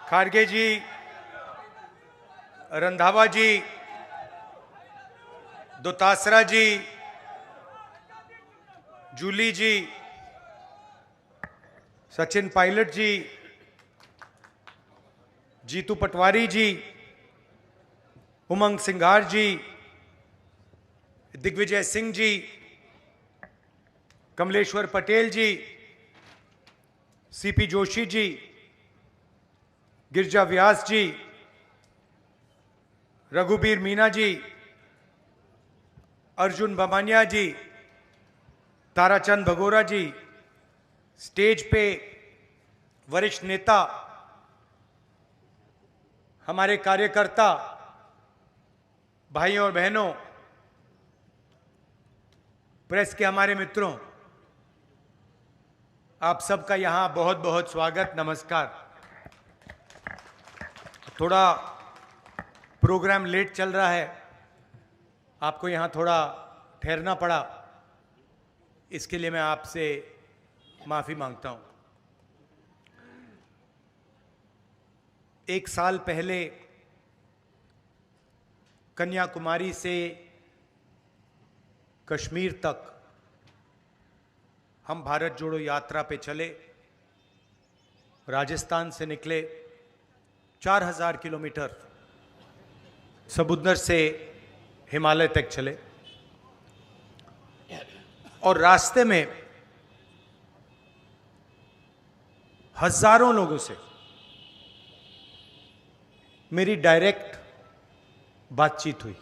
खारगे जी, रंधावा जी, दोतासरा जी, जूली जी, सचिन पायलट जी, जीतू पटवारी जी, उमंग सिंघार जी, दिग्विजय सिंह जी, कमलेश्वर पटेल जी, CP Joshi ji, गिरजा व्यास जी, रघुबीर मीना जी, अर्जुन बमानिया जी, ताराचंद भगोरा जी, stage पे वरिष्ठ नेता, हमारे कार्यकर्ता भाइयों और बहनों, प्रेस के हमारे मित्रों, आप सबका यहां बहुत बहुत स्वागत, नमस्कार। थोड़ा प्रोग्राम लेट चल रहा है, आपको यहां थोड़ा ठहरना पड़ा, इसके लिए मैं आपसे माफी मांगता हूं। एक साल पहले कन्याकुमारी से कश्मीर तक हम भारत जोड़ो यात्रा पे चले। राजस्थान से निकले, 4000 किलोमीटर समुद्र से हिमालय तक चले और रास्ते में हजारों लोगों से मेरी डायरेक्ट बातचीत हुई।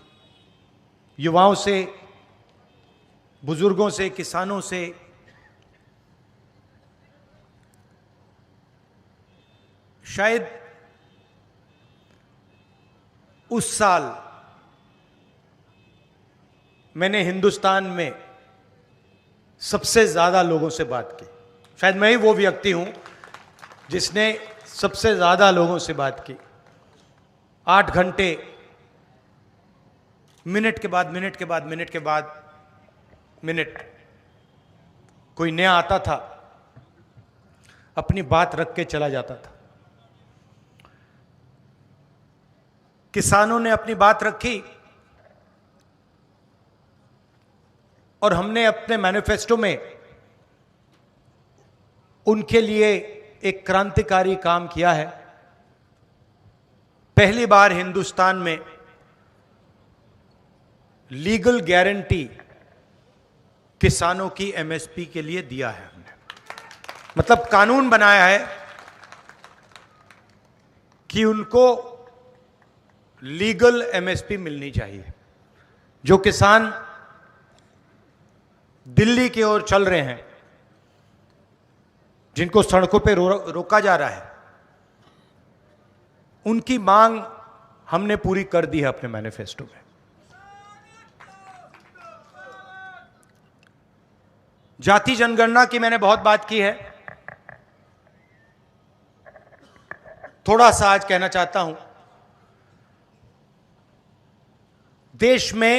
युवाओं से, बुजुर्गों से, किसानों से, शायद उस साल मैंने हिंदुस्तान में सबसे ज्यादा लोगों से बात की। शायद मैं ही वो व्यक्ति हूं जिसने सबसे ज्यादा लोगों से बात की। 8 घंटे, मिनट के बाद मिनट के बाद मिनट के बाद मिनट, कोई नया आता था, अपनी बात रख के चला जाता था। किसानों ने अपनी बात रखी और हमने अपने मैनिफेस्टो में उनके लिए एक क्रांतिकारी काम किया है। पहली बार हिंदुस्तान में लीगल गारंटी किसानों की एमएसपी के लिए दिया है हमने। मतलब कानून बनाया है कि उनको लीगल एमएसपी मिलनी चाहिए। जो किसान दिल्ली की ओर चल रहे हैं, जिनको सड़कों पे रोका जा रहा है, उनकी मांग हमने पूरी कर दी है अपने मैनिफेस्टो में। जाति जनगणना की मैंने बहुत बात की है। थोड़ा सा आज कहना चाहता हूं। देश में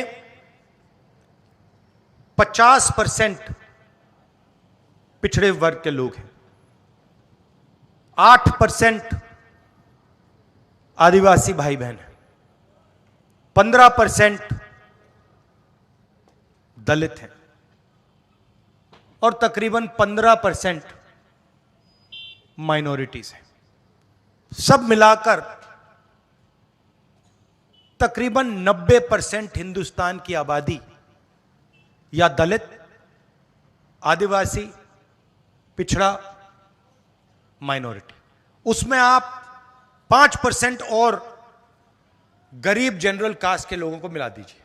50% पिछड़े वर्ग के लोग हैं, 8% आदिवासी भाई बहन हैं, 15% दलित हैं और तकरीबन 15% माइनॉरिटीज हैं। सब मिलाकर तकरीबन 90% हिंदुस्तान की आबादी या दलित, आदिवासी, पिछड़ा, माइनॉरिटी। उसमें आप 5% और गरीब जनरल कास्ट के लोगों को मिला दीजिए।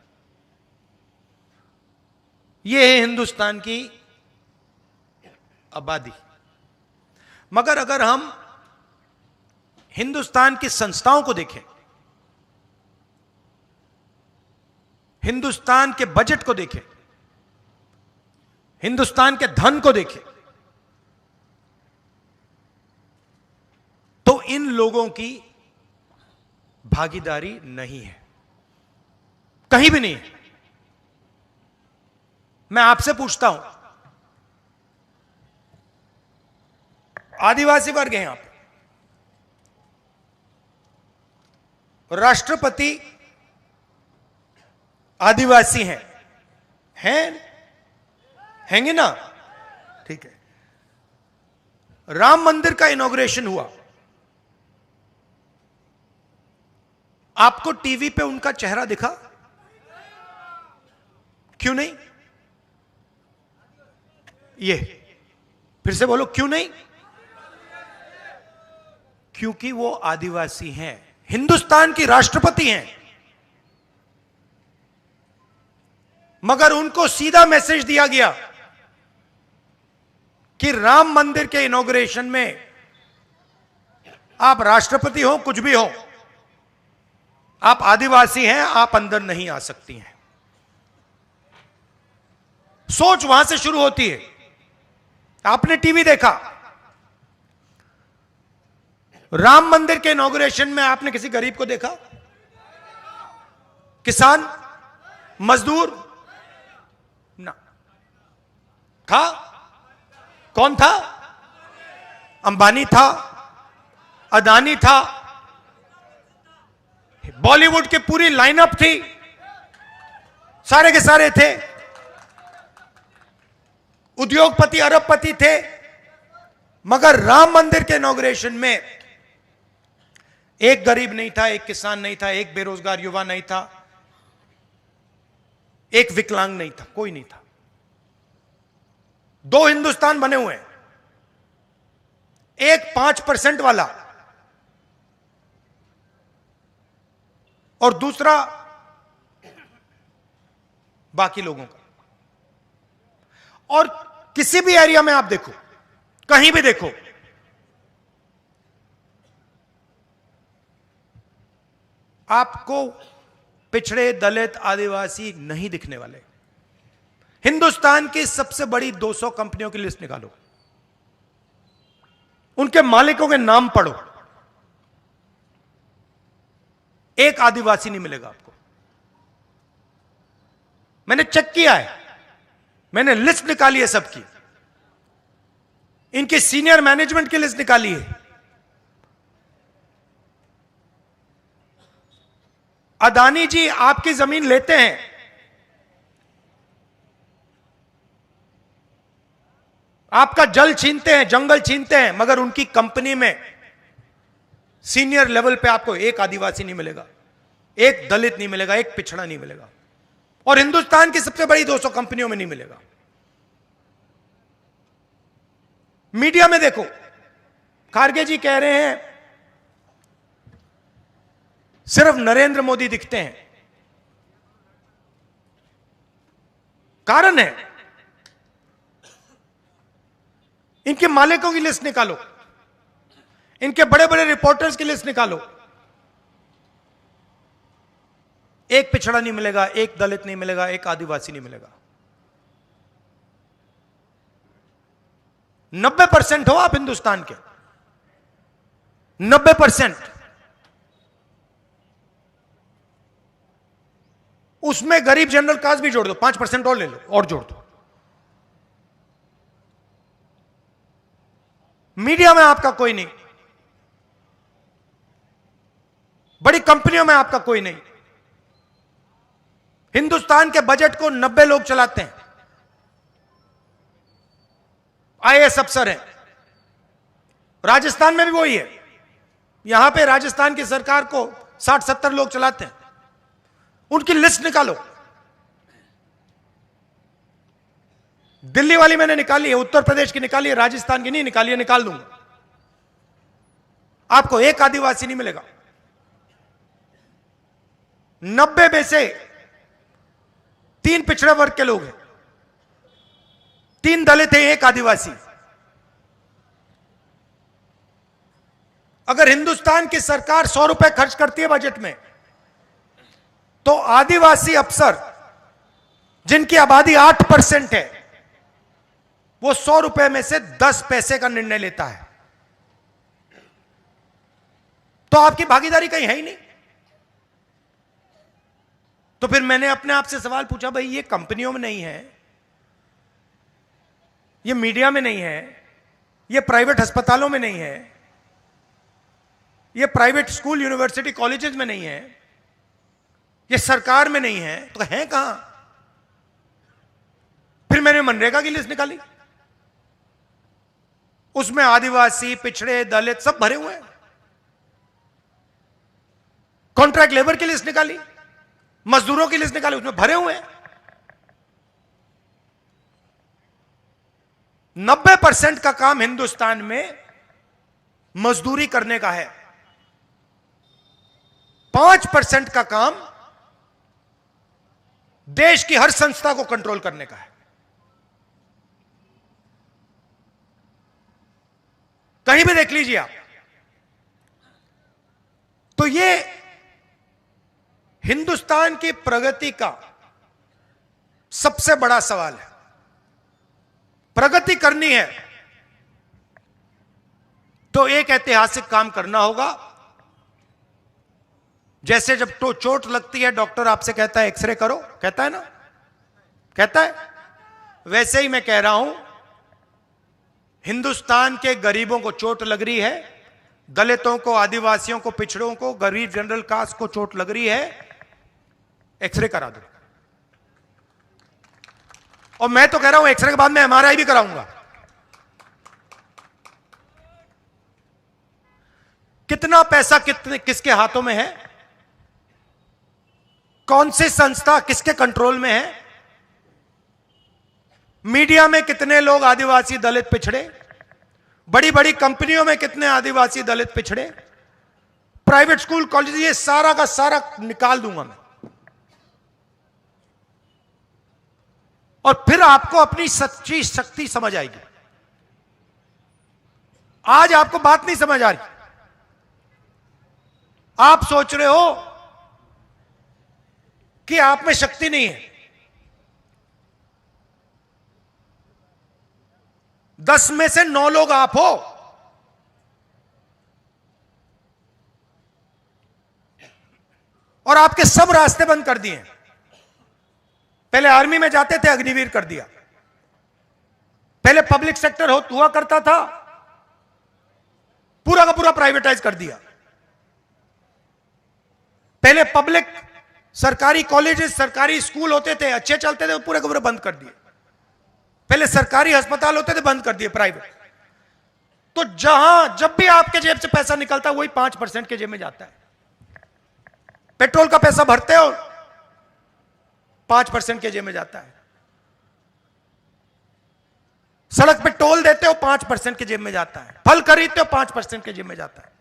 यह है हिंदुस्तान की आबादी। मगर अगर हम हिंदुस्तान की संस्थाओं को देखें, हिंदुस्तान के बजट को देखें, हिंदुस्तान के धन को देखें, तो इन लोगों की भागीदारी नहीं है, कहीं भी नहीं है। मैं आपसे पूछता हूं, आदिवासी वर्ग है यहां पर, राष्ट्रपति आदिवासी हैंगे ना? ठीक है। राम मंदिर का इनॉग्रेशन हुआ, आपको टीवी पे उनका चेहरा दिखा? क्यों नहीं? ये फिर से बोलो, क्यों नहीं? क्योंकि वो आदिवासी हैं, हिंदुस्तान की राष्ट्रपति हैं, मगर उनको सीधा मैसेज दिया गया कि राम मंदिर के इनॉग्रेशन में आप राष्ट्रपति हो, कुछ भी हो, आप आदिवासी हैं, आप अंदर नहीं आ सकती हैं। सोच वहां से शुरू होती है। आपने टीवी देखा, राम मंदिर के इनॉग्रेशन में आपने किसी गरीब को देखा? किसान, मजदूर ना था? कौन था? अंबानी था, अदानी था, बॉलीवुड की पूरी लाइनअप थी, सारे के सारे थे, उद्योगपति अरबपति थे, मगर राम मंदिर के इनॉग्रेशन में एक गरीब नहीं था, एक किसान नहीं था, एक बेरोजगार युवा नहीं था, एक विकलांग नहीं था, कोई नहीं था। दो हिंदुस्तान बने हुए हैं, एक 5% वाला और दूसरा बाकी लोगों का। और किसी भी एरिया में आप देखो, कहीं भी देखो, आपको पिछड़े, दलित, आदिवासी नहीं दिखने वाले। हिंदुस्तान की सबसे बड़ी 200 कंपनियों की लिस्ट निकालो, उनके मालिकों के नाम पढ़ो, एक आदिवासी नहीं मिलेगा आपको। मैंने चेक किया है, मैंने लिस्ट निकाली है सबकी, इनके सीनियर मैनेजमेंट की लिस्ट निकाली है। अदानी जी आपकी जमीन लेते हैं, आपका जल छीनते हैं, जंगल छीनते हैं, मगर उनकी कंपनी में सीनियर लेवल पे आपको एक आदिवासी नहीं मिलेगा, एक दलित नहीं मिलेगा, एक पिछड़ा नहीं मिलेगा, और हिंदुस्तान की सबसे बड़ी 200 कंपनियों में नहीं मिलेगा। मीडिया में देखो, खारगे जी कह रहे हैं सिर्फ नरेंद्र मोदी दिखते हैं। कारण है, इनके मालिकों की लिस्ट निकालो, इनके बड़े बड़े रिपोर्टर्स की लिस्ट निकालो, एक पिछड़ा नहीं मिलेगा, एक दलित नहीं मिलेगा, एक आदिवासी नहीं मिलेगा। 90% हो आप हिंदुस्तान के, 90%। उसमें गरीब जनरल कास्ट भी जोड़ दो, 5% और ले लो, और जोड़ दो। मीडिया में आपका कोई नहीं, बड़ी कंपनियों में आपका कोई नहीं। हिंदुस्तान के बजट को 90 लोग चलाते हैं, आईएएस अफसर हैं। राजस्थान में भी वही है, यहां पे राजस्थान की सरकार को 60-70 लोग चलाते हैं। उनकी लिस्ट निकालो। दिल्ली वाली मैंने निकाली है, उत्तर प्रदेश की निकाली है, राजस्थान की नहीं निकाली है, निकाल दूंगा। आपको एक आदिवासी नहीं मिलेगा। 90 में से 3 पिछड़े वर्ग के लोग हैं, 3 दलित हैं, एक आदिवासी। अगर हिंदुस्तान की सरकार 100 रुपए खर्च करती है बजट में, तो आदिवासी अफसर जिनकी आबादी 8% है, वो 100 रुपए में से 10 पैसे का निर्णय लेता है। तो आपकी भागीदारी कहीं है ही नहीं। तो फिर मैंने अपने आप से सवाल पूछा, भाई ये कंपनियों में नहीं है, ये मीडिया में नहीं है, ये प्राइवेट अस्पतालों में नहीं है, ये प्राइवेट स्कूल यूनिवर्सिटी कॉलेजेस में नहीं है, ये सरकार में नहीं है, तो है कहां? फिर मैंने मनरेगा की लिस्ट निकाली, उसमें आदिवासी, पिछड़े, दलित सब भरे हुए हैं। कॉन्ट्रैक्ट लेबर की लिस्ट निकाली, मजदूरों की लिस्ट निकाली, उसमें भरे हुए हैं। 90% का काम हिंदुस्तान में मजदूरी करने का है, 5% का काम देश की हर संस्था को कंट्रोल करने का है। कहीं भी देख लीजिए आप। तो ये हिंदुस्तान की प्रगति का सबसे बड़ा सवाल है। प्रगति करनी है तो एक ऐतिहासिक काम करना होगा। जैसे जब तो चोट लगती है, डॉक्टर आपसे कहता है एक्सरे करो, कहता है ना, कहता है, वैसे ही मैं कह रहा हूं, हिंदुस्तान के गरीबों को चोट लग रही है, दलितों को, आदिवासियों को, पिछड़ों को, गरीब जनरल कास्ट को चोट लग रही है, एक्सरे करा दो। और मैं तो कह रहा हूं एक्सरे के बाद मैं एमआरआई भी कराऊंगा। कितना पैसा किसके हाथों में है, कौन सी संस्था किसके कंट्रोल में है, मीडिया में कितने लोग आदिवासी, दलित, पिछड़े, बड़ी बड़ी कंपनियों में कितने आदिवासी, दलित, पिछड़े, प्राइवेट स्कूल, कॉलेज, ये सारा का सारा निकाल दूंगा मैं। और फिर आपको अपनी सच्ची शक्ति समझ आएगी। आज आपको बात नहीं समझ आ रही। आप सोच रहे हो कि आप में शक्ति नहीं है। 10 में से 9 लोग आप हो। और आपके सब रास्ते बंद कर दिए। पहले आर्मी में जाते थे, अग्निवीर कर दिया। पहले पब्लिक सेक्टर हुआ करता था, पूरा का पूरा प्राइवेटाइज कर दिया। पहले पब्लिक सरकारी कॉलेजेस, सरकारी स्कूल होते थे, अच्छे चलते थे, पूरे के पूरे बंद कर दिए। पहले सरकारी अस्पताल होते थे, बंद कर दिए प्राइवेट। तो जब भी आपके जेब से पैसा निकलता है, वही 5% के जेब में जाता है। पेट्रोल का पैसा भरते हो, 5% के जेब में जाता है। सड़क पे टोल देते हो, 5% के जेब में जाता है। फल खरीदते हो, 5% के जेब में जाता है।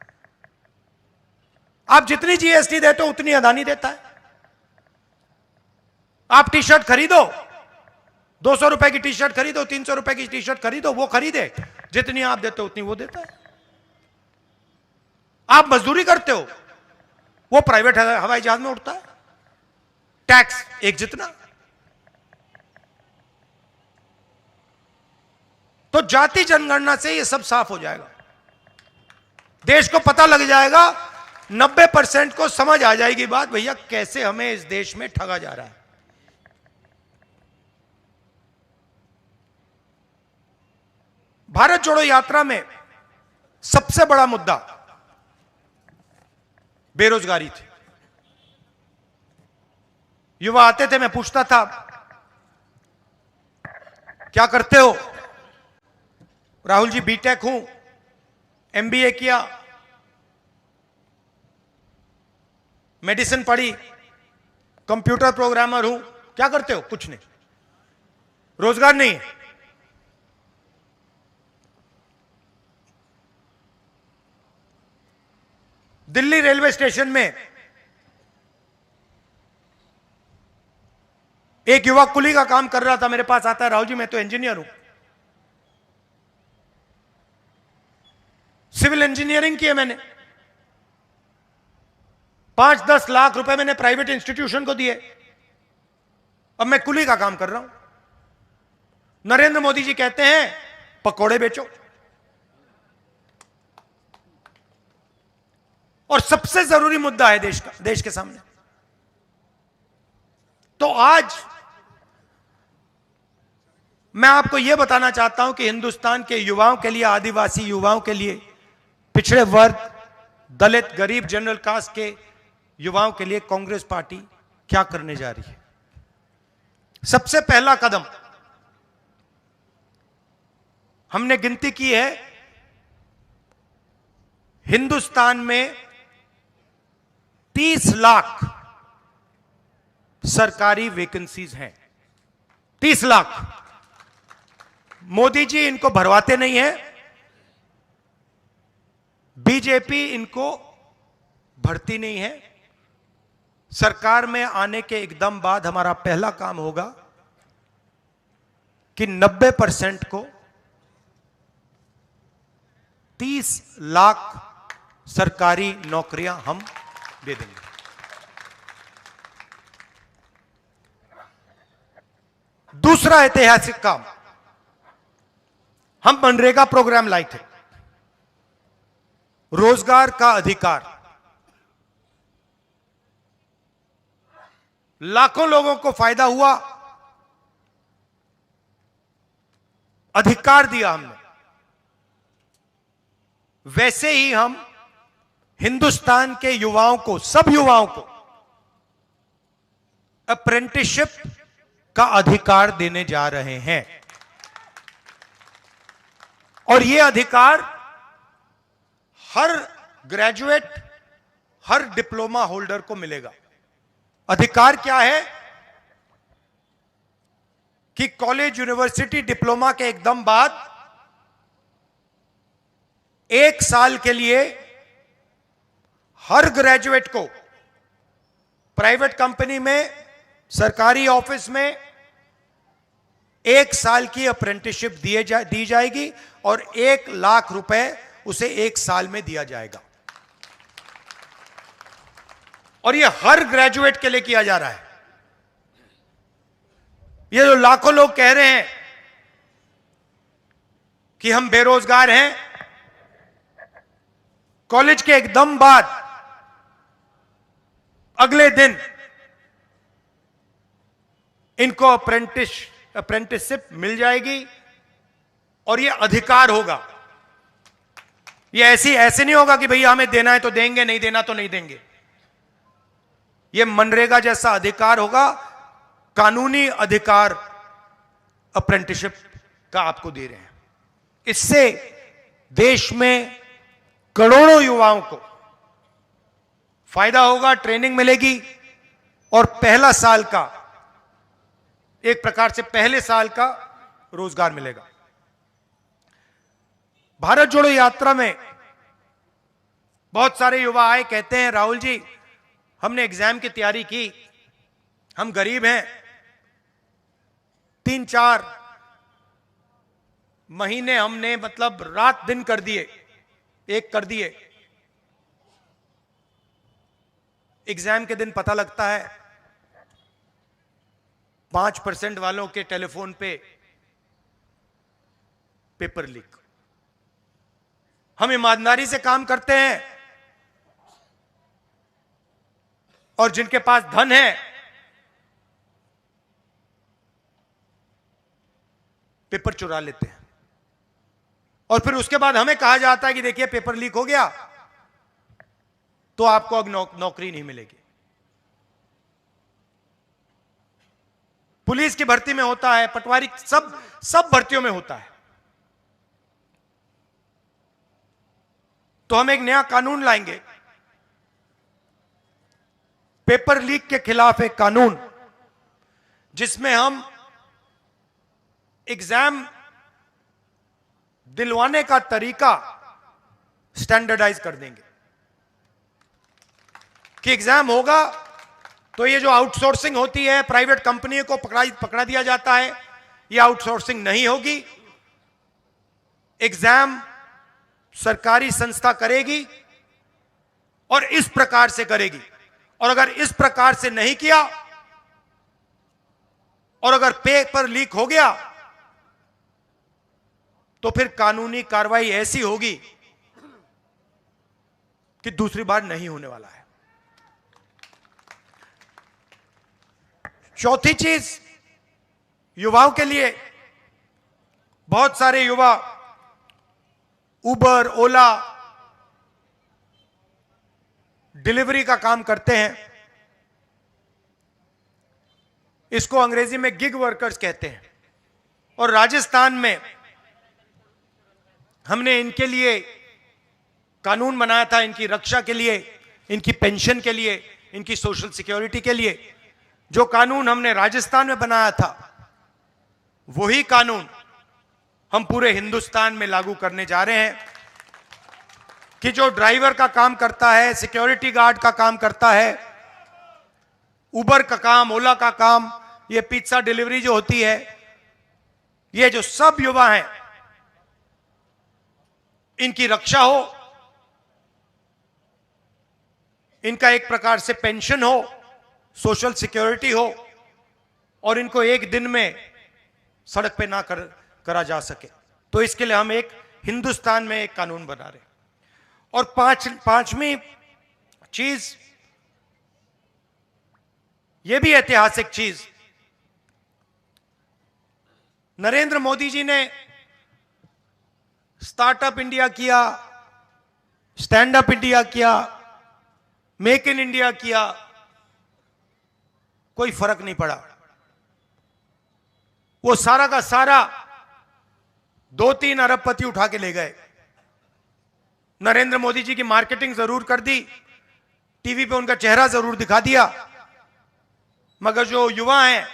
आप जितनी जीएसटी देते हो, उतनी अदानी देता है। आप टी शर्ट खरीदो, 200 रुपए की टी शर्ट खरीदो, 300 रुपए की टी शर्ट खरीदो, वो खरीदे, जितनी आप देते हो उतनी वो देता है। आप मजदूरी करते हो, वो प्राइवेट हवाई जहाज में उड़ता है, टैक्स एक जितना। तो जाति जनगणना से ये सब साफ हो जाएगा। देश को पता लग जाएगा, 90% को समझ आ जाएगी बात, भैया कैसे हमें इस देश में ठगा जा रहा है। भारत जोड़ो यात्रा में सबसे बड़ा मुद्दा बेरोजगारी थी। युवा आते थे, मैं पूछता था क्या करते हो? राहुल जी बीटेक हूं, एमबीए किया, मेडिसिन पढ़ी, कंप्यूटर प्रोग्रामर हूं। क्या करते हो? कुछ नहीं, रोजगार नहीं है। दिल्ली रेलवे स्टेशन में एक युवक कुली का काम कर रहा था, मेरे पास आता है, राहुल जी मैं तो इंजीनियर हूं, सिविल इंजीनियरिंग की है मैंने, 5-10 लाख रुपए मैंने प्राइवेट इंस्टीट्यूशन को दिए, अब मैं कुली का काम कर रहा हूं। नरेंद्र मोदी जी कहते हैं पकोड़े बेचो। और सबसे जरूरी मुद्दा है देश के सामने। तो आज मैं आपको यह बताना चाहता हूं कि हिंदुस्तान के युवाओं के लिए, आदिवासी युवाओं के लिए, पिछड़े वर्ग, दलित, गरीब, जनरल कास्ट के युवाओं के लिए कांग्रेस पार्टी क्या करने जा रही है। सबसे पहला कदम हमने गिनती की है, हिंदुस्तान में 30 लाख सरकारी वैकेंसीज हैं। 30 लाख। मोदी जी इनको भरवाते नहीं है, बीजेपी इनको भरती नहीं है। सरकार में आने के एकदम बाद हमारा पहला काम होगा कि 90% को 30 लाख सरकारी नौकरियां हम दे देंगे। दूसरा ऐतिहासिक काम, हम मनरेगा प्रोग्राम लाए थे, रोजगार का अधिकार। लाखों लोगों को फायदा हुआ, अधिकार दिया हमने। वैसे ही हम हिंदुस्तान के युवाओं को, सब युवाओं को अप्रेंटिसशिप का अधिकार देने जा रहे हैं। और यह अधिकार हर ग्रेजुएट, हर डिप्लोमा होल्डर को मिलेगा। अधिकार क्या है कि कॉलेज, यूनिवर्सिटी, डिप्लोमा के एकदम बाद 1 साल के लिए हर ग्रेजुएट को प्राइवेट कंपनी में, सरकारी ऑफिस में 1 साल की अप्रेंटिसशिप दी जाएगी और 1 लाख रुपए उसे 1 साल में दिया जाएगा। और यह हर ग्रेजुएट के लिए किया जा रहा है। ये जो लाखों लोग कह रहे हैं कि हम बेरोजगार हैं, कॉलेज के एकदम बाद अगले दिन इनको अप्रेंटिसशिप मिल जाएगी और यह अधिकार होगा। यह ऐसे नहीं होगा कि भैया हमें देना है तो देंगे, नहीं देना तो नहीं देंगे। यह मनरेगा जैसा अधिकार होगा, कानूनी अधिकार अप्रेंटिसशिप का आपको दे रहे हैं। इससे देश में करोड़ों युवाओं को फायदा होगा, ट्रेनिंग मिलेगी और पहला साल का, एक प्रकार से पहले साल का रोजगार मिलेगा। भारत जोड़ो यात्रा में बहुत सारे युवा आए, कहते हैं राहुल जी हमने एग्जाम की तैयारी की, हम गरीब हैं, 3-4 महीने हमने मतलब रात दिन कर दिए, एक कर दिए। एग्जाम के दिन पता लगता है 5% वालों के टेलीफोन पे पेपर लीक। हम ईमानदारी से काम करते हैं और जिनके पास धन है पेपर चुरा लेते हैं और फिर उसके बाद हमें कहा जाता है कि देखिए पेपर लीक हो गया तो आपको अब नौकरी नहीं मिलेगी। पुलिस की भर्ती में होता है, पटवारी, सब भर्तियों में होता है। तो हम एक नया कानून लाएंगे, पेपर लीक के खिलाफ एक कानून, जिसमें हम एग्जाम दिलवाने का तरीका स्टैंडर्डाइज कर देंगे कि एग्जाम होगा तो ये जो आउटसोर्सिंग होती है, प्राइवेट कंपनियों को पकड़ा दिया जाता है, ये आउटसोर्सिंग नहीं होगी। एग्जाम सरकारी संस्था करेगी और इस प्रकार से करेगी। और अगर इस प्रकार से नहीं किया और अगर पेपर लीक हो गया तो फिर कानूनी कार्रवाई ऐसी होगी कि दूसरी बार नहीं होने वाला है। चौथी चीज, युवाओं के लिए बहुत सारे युवा उबर, ओला डिलीवरी का काम करते हैं, इसको अंग्रेजी में गिग वर्कर्स कहते हैं। और राजस्थान में हमने इनके लिए कानून बनाया था, इनकी रक्षा के लिए, इनकी पेंशन के लिए, इनकी सोशल सिक्योरिटी के लिए। जो कानून हमने राजस्थान में बनाया था, वही कानून हम पूरे हिंदुस्तान में लागू करने जा रहे हैं कि जो ड्राइवर का काम करता है, सिक्योरिटी गार्ड का काम करता है, उबर का काम, ओला का काम, ये पिज्जा डिलीवरी जो होती है, ये जो सब युवा हैं, इनकी रक्षा हो, इनका एक प्रकार से पेंशन हो, सोशल सिक्योरिटी हो, और इनको एक दिन में सड़क पे ना करा जा सके। तो इसके लिए हम एक हिंदुस्तान में एक कानून बना रहे हैं। और पांचवी चीज, यह भी ऐतिहासिक चीज, नरेंद्र मोदी जी ने स्टार्टअप इंडिया किया, स्टैंड अप इंडिया किया, मेक इन इंडिया किया, कोई फर्क नहीं पड़ा। वो सारा का सारा 2-3 अरबपति उठा के ले गए। नरेंद्र मोदी जी की मार्केटिंग जरूर कर दी, टीवी पे उनका चेहरा जरूर दिखा दिया, मगर जो युवा हैं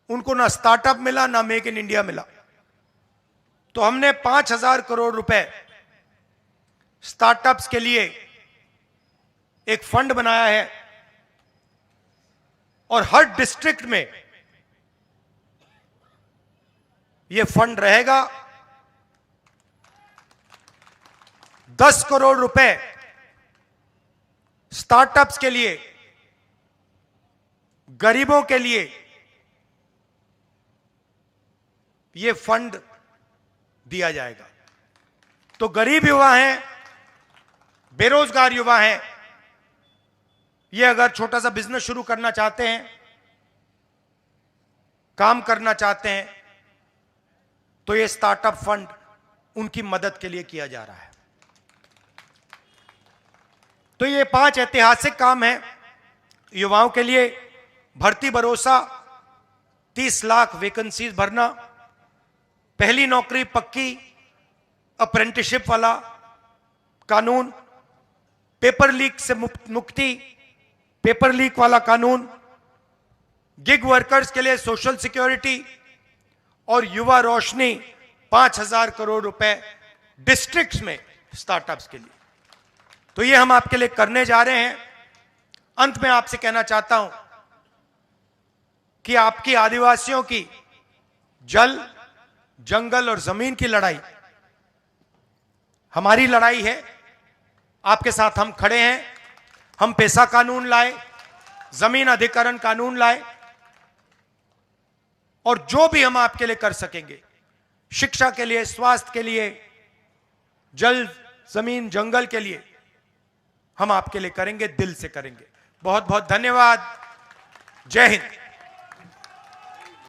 उनको ना स्टार्टअप मिला, ना मेक इन इंडिया मिला। तो हमने 5,000 करोड़ रुपए स्टार्टअप्स के लिए एक फंड बनाया है, और हर डिस्ट्रिक्ट में यह फंड रहेगा। 10 करोड़ रुपए स्टार्टअप्स के लिए, गरीबों के लिए यह फंड दिया जाएगा। तो गरीब युवा हैं, बेरोजगार युवा हैं, ये अगर छोटा सा बिजनेस शुरू करना चाहते हैं, काम करना चाहते हैं, तो ये स्टार्टअप फंड उनकी मदद के लिए किया जा रहा है। तो ये 5 ऐतिहासिक काम हैं युवाओं के लिए। भर्ती भरोसा, 30 लाख वैकेंसीज भरना, पहली नौकरी पक्की, अप्रेंटिसशिप वाला कानून, पेपर लीक से मुक्ति, पेपर लीक वाला कानून, गिग वर्कर्स के लिए सोशल सिक्योरिटी, और युवा रोशनी 5,000 करोड़ रुपए डिस्ट्रिक्ट्स में स्टार्टअप्स के लिए। तो ये हम आपके लिए करने जा रहे हैं। अंत में आपसे कहना चाहता हूं कि आपकी आदिवासियों की जल, जंगल और जमीन की लड़ाई हमारी लड़ाई है। आपके साथ हम खड़े हैं। हम पैसा कानून लाए, जमीन अधिकरण कानून लाए, और जो भी हम आपके लिए कर सकेंगे, शिक्षा के लिए, स्वास्थ्य के लिए, जल, जमीन, जंगल के लिए, हम आपके लिए करेंगे, दिल से करेंगे। बहुत बहुत धन्यवाद। जय हिंद।